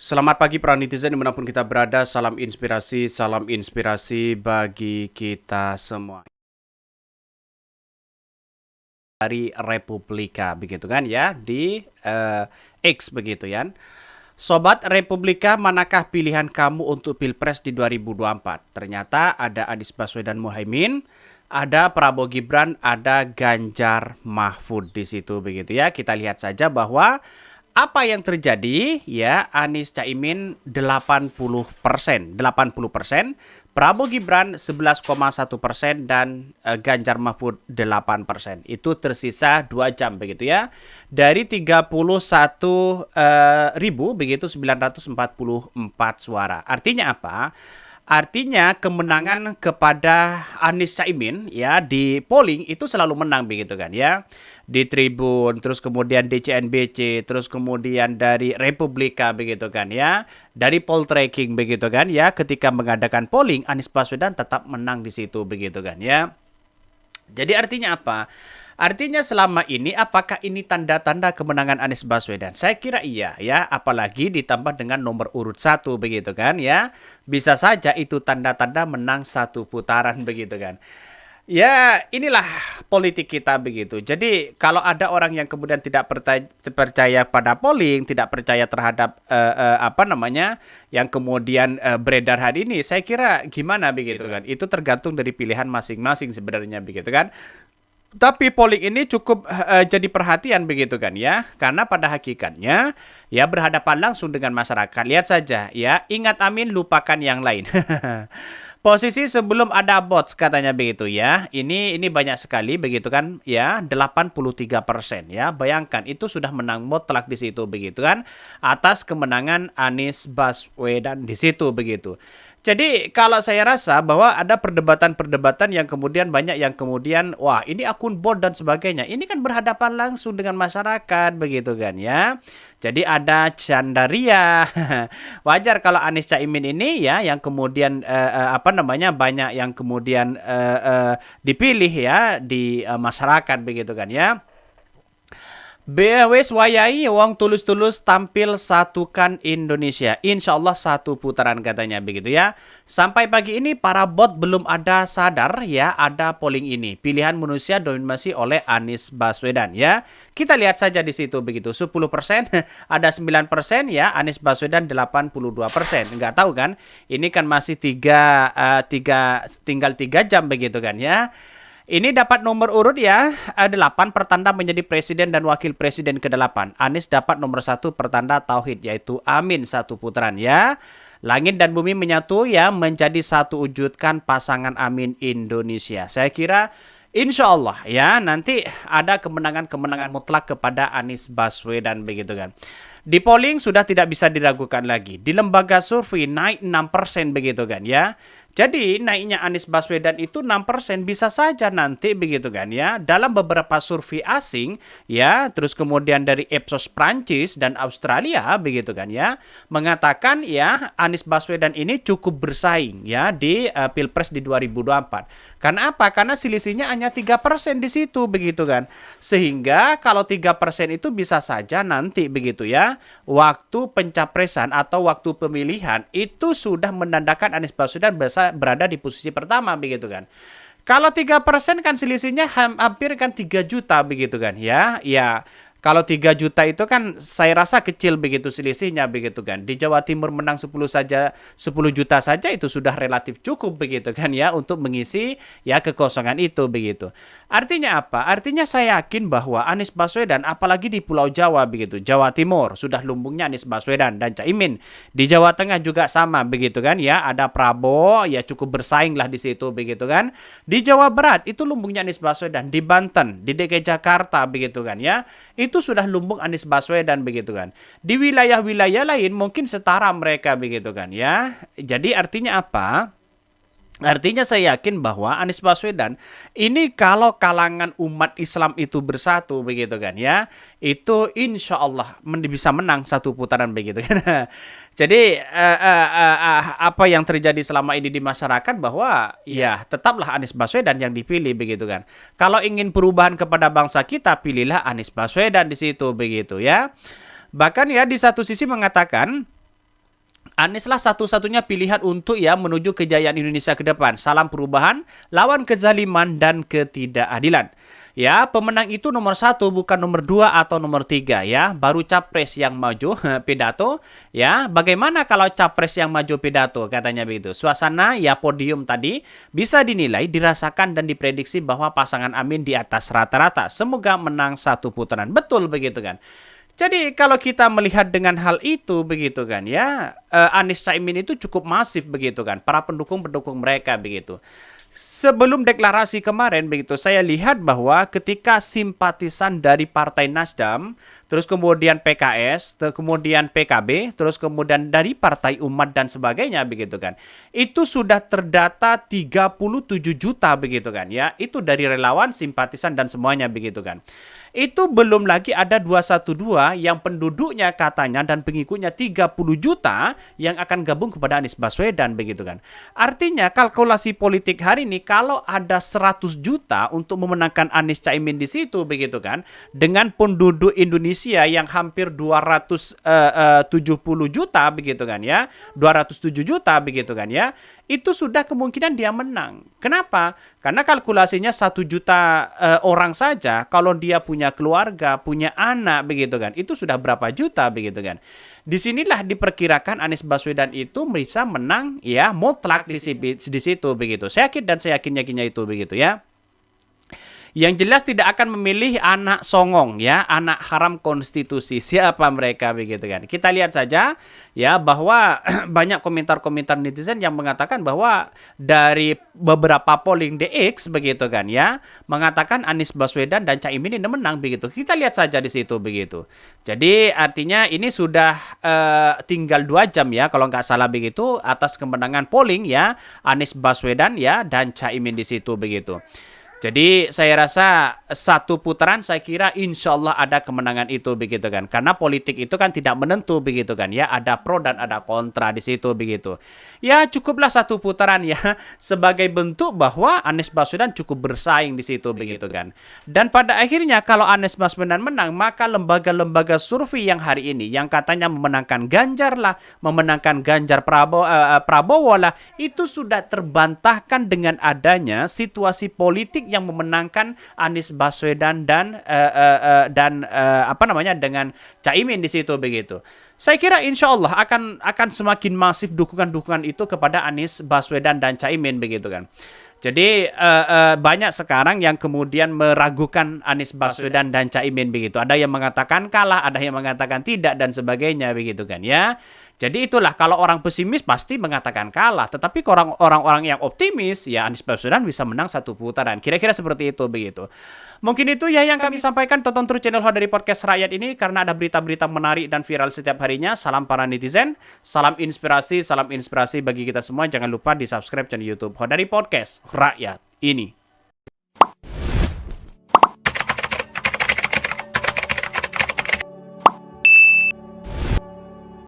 Selamat pagi para netizen dimanapun kita berada, salam inspirasi bagi kita semua. Dari Republika begitu kan ya, di X begitu ya. Sobat Republika, manakah pilihan kamu untuk Pilpres di 2024? Ternyata ada Anies Baswedan Muhaimin, ada Prabowo Gibran, ada Ganjar Mahfud di situ begitu ya. Kita lihat saja bahwa apa yang terjadi ya, Anies Caimin 80%, 80%, Prabowo Gibran 11,1% dan Ganjar Mahfud 8%. Itu tersisa 2 jam begitu ya. Dari 31 ribu begitu 944 suara. Artinya apa? Artinya kemenangan kepada Anies Caimin ya di polling itu selalu menang begitu kan ya. Di Tribun, terus kemudian di CNBC, terus kemudian dari Republika begitu kan ya. Dari poll tracking begitu kan ya, ketika mengadakan polling Anies Baswedan tetap menang di situ begitu kan ya. Jadi artinya apa? Artinya selama ini apakah ini tanda-tanda kemenangan Anies Baswedan? Saya kira iya ya, apalagi ditambah dengan nomor urut 1 begitu kan ya. Bisa saja itu tanda-tanda menang satu putaran begitu kan. Ya, inilah politik kita begitu. Jadi, kalau ada orang yang kemudian tidak percaya pada polling, tidak percaya terhadap apa namanya, yang kemudian beredar hari ini, saya kira gimana begitu kan? Itu tergantung dari pilihan masing-masing sebenarnya begitu kan. Tapi polling ini cukup jadi perhatian begitu kan ya, karena pada hakikatnya ya berhadapan langsung dengan masyarakat. Lihat saja ya, ingat amin lupakan yang lain. Posisi sebelum ada bots katanya begitu ya. Ini banyak sekali begitu kan ya, 83% ya. Bayangkan itu sudah menang mutlak di situ begitu kan, atas kemenangan Anies Baswedan di situ begitu. Jadi kalau saya rasa bahwa ada perdebatan-perdebatan yang kemudian banyak yang kemudian wah ini akun bot dan sebagainya. Ini kan berhadapan langsung dengan masyarakat begitu kan ya. Jadi ada Candaria. Wajar kalau Anies Caimin ini ya yang kemudian apa namanya banyak yang kemudian dipilih ya di masyarakat begitu kan ya. Wes wayai wong tulus-tulus tampil satukan Indonesia. Insya Allah satu putaran katanya begitu ya. Sampai pagi ini para bot belum ada sadar ya ada polling ini. Pilihan manusia dominasi oleh Anies Baswedan ya. Kita lihat saja di situ begitu. 10% ada 9% ya. Anies Baswedan 82%. Enggak tahu kan? Ini kan masih tinggal 3 jam begitu kan ya. Ini dapat nomor urut ya, 8 pertanda menjadi presiden dan wakil presiden ke-8. Anies dapat nomor 1 pertanda tauhid yaitu amin satu putaran ya. Langit dan bumi menyatu ya menjadi satu wujudkan pasangan amin Indonesia. Saya kira insya Allah ya nanti ada kemenangan-kemenangan mutlak kepada Anies Baswedan begitu kan. Di polling sudah tidak bisa diragukan lagi. Di lembaga survei naik 6% begitu kan ya. Jadi naiknya Anies Baswedan itu 6% bisa saja nanti begitu kan ya. Dalam beberapa survei asing ya, terus kemudian dari Ipsos Prancis dan Australia begitu kan ya, mengatakan ya Anies Baswedan ini cukup bersaing ya di Pilpres di 2024. Karena apa? Karena selisihnya hanya 3% di situ begitu kan. Sehingga kalau 3% itu bisa saja nanti begitu ya, waktu pencapresan atau waktu pemilihan itu sudah menandakan Anies Baswedan berada di posisi pertama begitu kan. Kalau 3% kan selisihnya hampir kan 3 juta begitu kan ya. Ya, kalau 3 juta itu kan saya rasa kecil begitu selisihnya begitu kan. Di Jawa Timur menang 10 juta saja itu sudah relatif cukup begitu kan ya untuk mengisi ya kekosongan itu begitu. Artinya apa? Artinya saya yakin bahwa Anies Baswedan apalagi di Pulau Jawa begitu. Jawa Timur sudah lumbungnya Anies Baswedan dan Caimin. Di Jawa Tengah juga sama begitu kan ya. Ada Prabowo ya cukup bersaing lah di situ begitu kan. Di Jawa Barat itu lumbungnya Anies Baswedan. Di Banten, di DKI Jakarta begitu kan ya. Itu sudah lumbung Anies Baswedan begitu kan. Di wilayah-wilayah lain mungkin setara mereka begitu kan ya. Jadi artinya apa? Artinya saya yakin bahwa Anies Baswedan ini kalau kalangan umat Islam itu bersatu begitu kan ya, itu insya Allah bisa menang satu putaran begitu kan. Jadi apa yang terjadi selama ini di masyarakat bahwa ya tetaplah Anies Baswedan yang dipilih begitu kan. Kalau ingin perubahan kepada bangsa kita pilihlah Anies Baswedan di situ begitu ya. Bahkan ya di satu sisi mengatakan Anieslah satu-satunya pilihan untuk ya menuju kejayaan Indonesia ke depan. Salam perubahan, lawan kezaliman dan ketidakadilan. Ya, pemenang itu nomor 1 bukan nomor 2 atau nomor 3 ya. Baru capres yang maju pidato ya. Bagaimana kalau capres yang maju pidato katanya begitu. Suasana ya podium tadi bisa dinilai, dirasakan dan diprediksi bahwa pasangan Amin di atas rata-rata. Semoga menang satu putaran. Betul begitu kan. Jadi kalau kita melihat dengan hal itu begitu kan ya, Anies Caimin itu cukup masif begitu kan, para pendukung-pendukung mereka begitu. Sebelum deklarasi kemarin begitu, saya lihat bahwa ketika simpatisan dari Partai Nasdem, terus kemudian PKS, kemudian PKB, terus kemudian dari Partai Umat dan sebagainya begitu kan. Itu sudah terdata 37 juta begitu kan ya. Itu dari relawan, simpatisan dan semuanya begitu kan. Itu belum lagi ada 212 yang penduduknya katanya dan pengikutnya 30 juta yang akan gabung kepada Anies Baswedan begitu kan. Artinya kalkulasi politik hari ini kalau ada 100 juta untuk memenangkan Anies Caimin di situ begitu kan, dengan penduduk Indonesia yang hampir 270 juta begitu kan ya, 207 juta begitu kan ya, itu sudah kemungkinan dia menang. Kenapa? Karena kalkulasinya 1 juta orang saja, kalau dia punya keluarga, punya anak begitu kan, itu sudah berapa juta begitu kan. Disinilah diperkirakan Anies Baswedan itu bisa menang ya mutlak di situ begitu. Saya yakin dan saya yakinnya itu begitu ya. Yang jelas tidak akan memilih anak songong ya, anak haram konstitusi. Siapa mereka begitu kan. Kita lihat saja ya bahwa banyak komentar-komentar netizen yang mengatakan bahwa dari beberapa polling DX begitu kan ya, mengatakan Anies Baswedan dan Caimin ini menang begitu. Kita lihat saja di situ begitu. Jadi artinya ini sudah tinggal 2 jam ya kalau nggak salah begitu atas kemenangan polling ya Anies Baswedan ya dan Caimin di situ begitu. Jadi saya rasa satu putaran saya kira insya Allah ada kemenangan itu begitu kan. Karena politik itu kan tidak menentu begitu kan ya. Ada pro dan ada kontra di situ begitu. Ya cukuplah satu putaran ya sebagai bentuk bahwa Anies Baswedan cukup bersaing di situ begitu kan. Dan pada akhirnya kalau Anies Baswedan menang maka lembaga-lembaga survei yang hari ini yang katanya memenangkan Ganjar lah, memenangkan Ganjar Prabowo lah, itu sudah terbantahkan dengan adanya situasi politik yang memenangkan Anies Baswedan dan dengan Caimin di situ begitu. Saya kira insya Allah akan semakin masif dukungan-dukungan itu kepada Anies Baswedan dan Caimin begitu kan. Jadi banyak sekarang yang kemudian meragukan Anies Baswedan dan Caimin begitu. Ada yang mengatakan kalah, ada yang mengatakan tidak dan sebagainya begitu kan ya. Jadi itulah kalau orang pesimis pasti mengatakan kalah. Tetapi orang-orang yang optimis ya Anies Baswedan bisa menang satu putaran. Kira-kira seperti itu begitu. Mungkin itu ya yang kami sampaikan. Tonton terus channel Hodari Podcast Rakyat ini karena ada berita-berita menarik dan viral setiap harinya. Salam para netizen, salam inspirasi bagi kita semua. Jangan lupa di subscribe channel YouTube Hodari Podcast Rakyat ini.